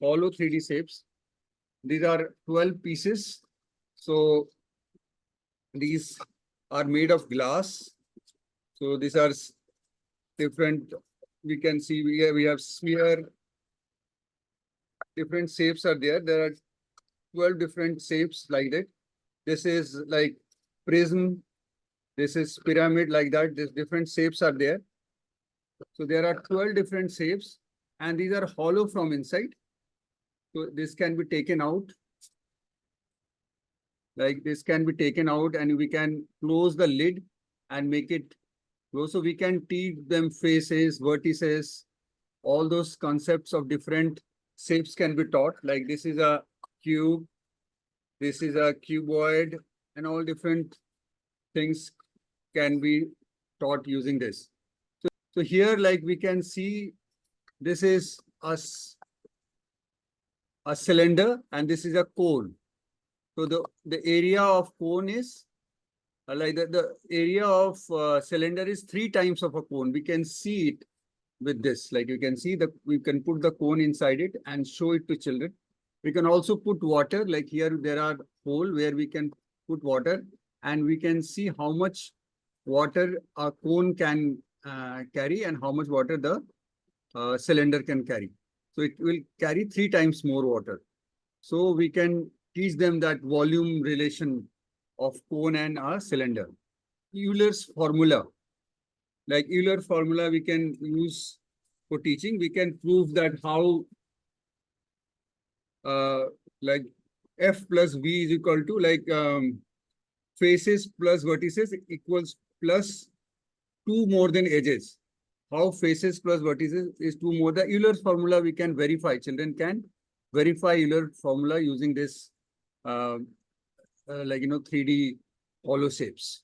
hollow 3D shapes. These are 12 pieces. So these are made of glass. So these are different. We can see we have sphere. Different shapes are there. There are 12 different shapes like that. This is like prism. This is pyramid like that. These different shapes are there. So there are 12 different shapes and these are hollow from inside. So this can be taken out. Like this can be taken out and we can close the lid and make it close. So we can teach them faces, vertices, all those concepts of different shapes can be taught. Like this is a cube, this is a cuboid, and all different things can be taught using this. So here, like we can see, this is a cylinder and this is a cone. So the area of cone is like the area of cylinder is 3 times of a cone. We can see it with this. Like you can see we can put the cone inside it and show it to children. We can also put water. Like here there are hole where we can put water and we can see how much water a cone can carry and how much water the cylinder can carry. So it will carry 3 times more water. So we can teach them that volume relation of cone and a cylinder. Euler's formula. Like Euler formula we can use for teaching. We can prove that how like F plus V is equal to like faces plus vertices equals plus 2 more than edges. How faces plus vertices is 2 more. The Euler's formula we can verify. Children can verify Euler formula using this like 3D hollow shapes.